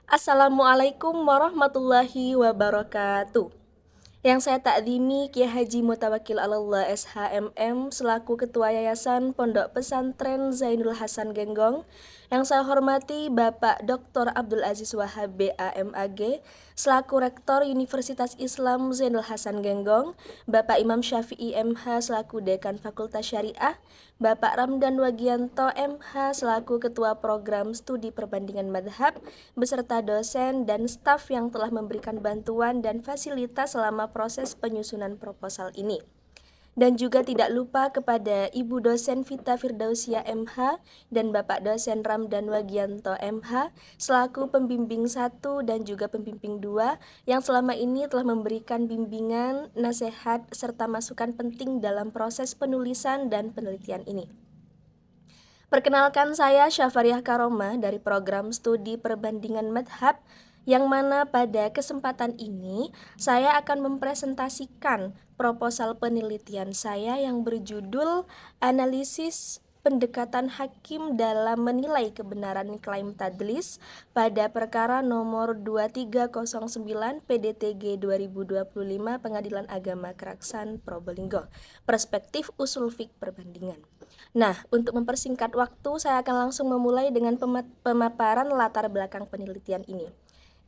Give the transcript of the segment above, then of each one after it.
Assalamualaikum warahmatullahi wabarakatuh. Yang saya takdimi Kiai Haji Mutawakil Allah SHMM selaku Ketua Yayasan Pondok Pesantren Zainul Hasan Genggong. Yang saya hormati Bapak Dr. Abdul Aziz Wahab BAMAG selaku Rektor Universitas Islam Zainul Hasan Genggong, Bapak Imam Syafi'i MH selaku Dekan Fakultas Syariah, Bapak Ramdan Wagianto MH selaku Ketua Program Studi Perbandingan Madhab, beserta dosen dan staf yang telah memberikan bantuan dan fasilitas selama proses penyusunan proposal ini. Dan juga tidak lupa kepada Ibu dosen Vita Firdausia MH dan Bapak dosen Ramdan Wagianto MH selaku pembimbing 1 dan juga pembimbing 2 yang selama ini telah memberikan bimbingan, nasihat, serta masukan penting dalam proses penulisan dan penelitian ini. Perkenalkan, saya Syafariah Karomah dari program studi perbandingan madhab, yang mana pada kesempatan ini saya akan mempresentasikan proposal penelitian saya yang berjudul Analisis Pendekatan Hakim dalam Menilai Kebenaran Klaim Tadlis pada perkara nomor 2309 PDTG 2025 Pengadilan Agama Keraksan Probolinggo, perspektif usul fik perbandingan. Nah, untuk mempersingkat waktu, saya akan langsung memulai dengan pemaparan latar belakang penelitian ini.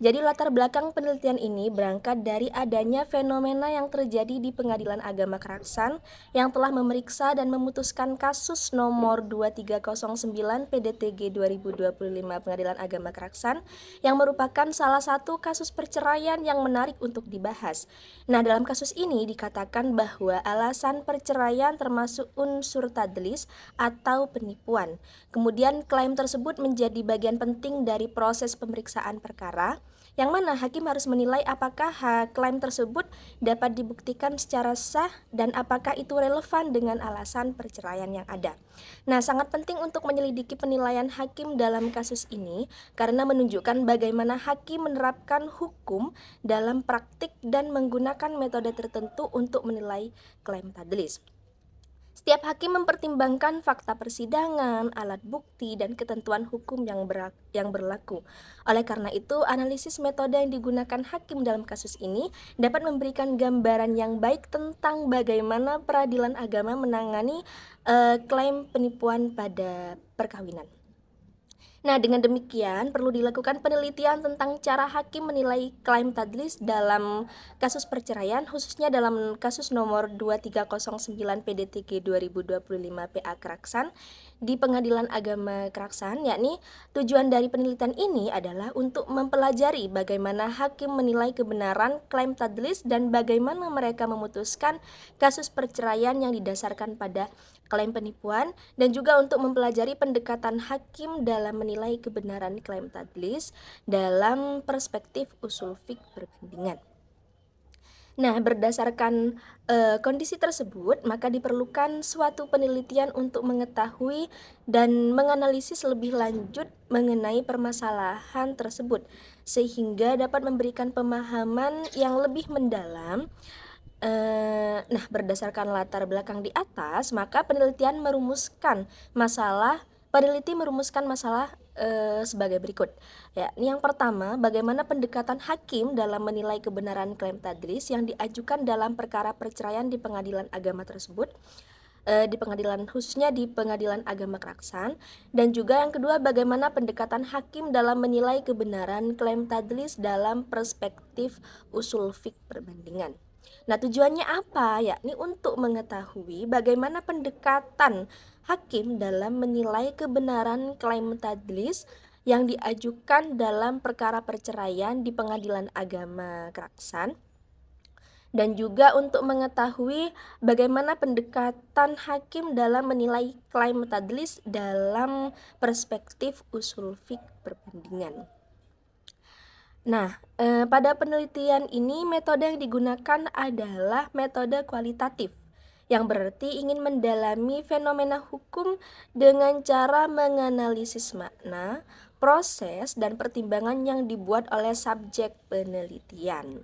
Jadi latar belakang penelitian ini berangkat dari adanya fenomena yang terjadi di Pengadilan Agama Keraksan yang telah memeriksa dan memutuskan kasus nomor 2309 PDTG 2025 Pengadilan Agama Keraksan yang merupakan salah satu kasus perceraian yang menarik untuk dibahas. Nah, dalam kasus ini dikatakan bahwa alasan perceraian termasuk unsur tadlis atau penipuan. Kemudian klaim tersebut menjadi bagian penting dari proses pemeriksaan perkara, yang mana hakim harus menilai apakah klaim tersebut dapat dibuktikan secara sah dan apakah itu relevan dengan alasan perceraian yang ada. Nah, sangat penting untuk menyelidiki penilaian hakim dalam kasus ini karena menunjukkan bagaimana hakim menerapkan hukum dalam praktik dan menggunakan metode tertentu untuk menilai klaim tadlis. Setiap hakim mempertimbangkan fakta persidangan, alat bukti, dan ketentuan hukum yang berlaku. Oleh karena itu, analisis metode yang digunakan hakim dalam kasus ini dapat memberikan gambaran yang baik tentang bagaimana peradilan agama menangani klaim penipuan pada perkawinan. Nah, dengan demikian perlu dilakukan penelitian tentang cara hakim menilai klaim tadlis dalam kasus perceraian, khususnya dalam kasus nomor 2309 PDTG 2025 PA Keraksan di Pengadilan Agama Keraksan, yakni tujuan dari penelitian ini adalah untuk mempelajari bagaimana hakim menilai kebenaran klaim tadlis dan bagaimana mereka memutuskan kasus perceraian yang didasarkan pada klaim penipuan, dan juga untuk mempelajari pendekatan hakim dalam menilai kebenaran klaim tadlis dalam perspektif usul fik perbandingan. Nah, berdasarkan kondisi tersebut, maka diperlukan suatu penelitian untuk mengetahui dan menganalisis lebih lanjut mengenai permasalahan tersebut, sehingga dapat memberikan pemahaman yang lebih mendalam. Nah, berdasarkan latar belakang di atas, maka peneliti merumuskan masalah sebagai berikut. Ya, ini yang pertama, bagaimana pendekatan hakim dalam menilai kebenaran klaim tadlis yang diajukan dalam perkara perceraian di pengadilan agama tersebut, khususnya di Pengadilan Agama Keraksan. Dan juga yang kedua, bagaimana pendekatan hakim dalam menilai kebenaran klaim tadlis dalam perspektif usul fik perbandingan. Nah, tujuannya apa? Yakni untuk mengetahui bagaimana pendekatan hakim dalam menilai kebenaran klaim tadlis yang diajukan dalam perkara perceraian di Pengadilan Agama Keraksan, dan juga untuk mengetahui bagaimana pendekatan hakim dalam menilai klaim tadlis dalam perspektif usul fik perbandingan. Nah, pada penelitian ini metode yang digunakan adalah metode kualitatif, yang berarti ingin mendalami fenomena hukum dengan cara menganalisis makna, proses, dan pertimbangan yang dibuat oleh subjek penelitian.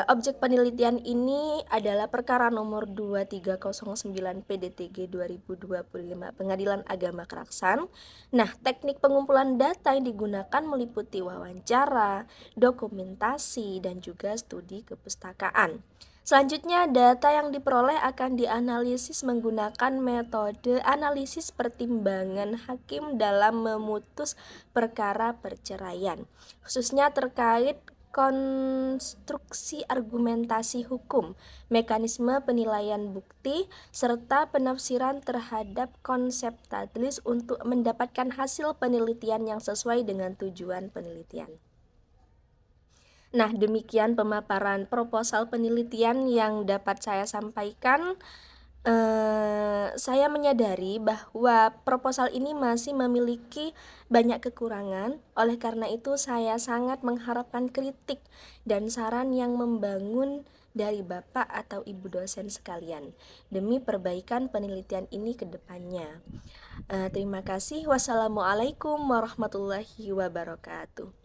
Objek penelitian ini adalah perkara nomor 2309 PDTG 2025 Pengadilan Agama Keraksan. Nah, teknik pengumpulan data yang digunakan meliputi wawancara, dokumentasi, dan juga studi kepustakaan. Selanjutnya, data yang diperoleh akan dianalisis menggunakan metode analisis pertimbangan hakim dalam memutus perkara perceraian, khususnya terkait konstruksi argumentasi hukum, mekanisme penilaian bukti, serta penafsiran terhadap konsep tadlis untuk mendapatkan hasil penelitian yang sesuai dengan tujuan penelitian. Nah, demikian pemaparan proposal penelitian yang dapat saya sampaikan. Saya menyadari bahwa proposal ini masih memiliki banyak kekurangan. Oleh karena itu, saya sangat mengharapkan kritik dan saran yang membangun dari Bapak atau Ibu dosen sekalian demi perbaikan penelitian ini ke depannya. Terima kasih. Wassalamualaikum warahmatullahi wabarakatuh.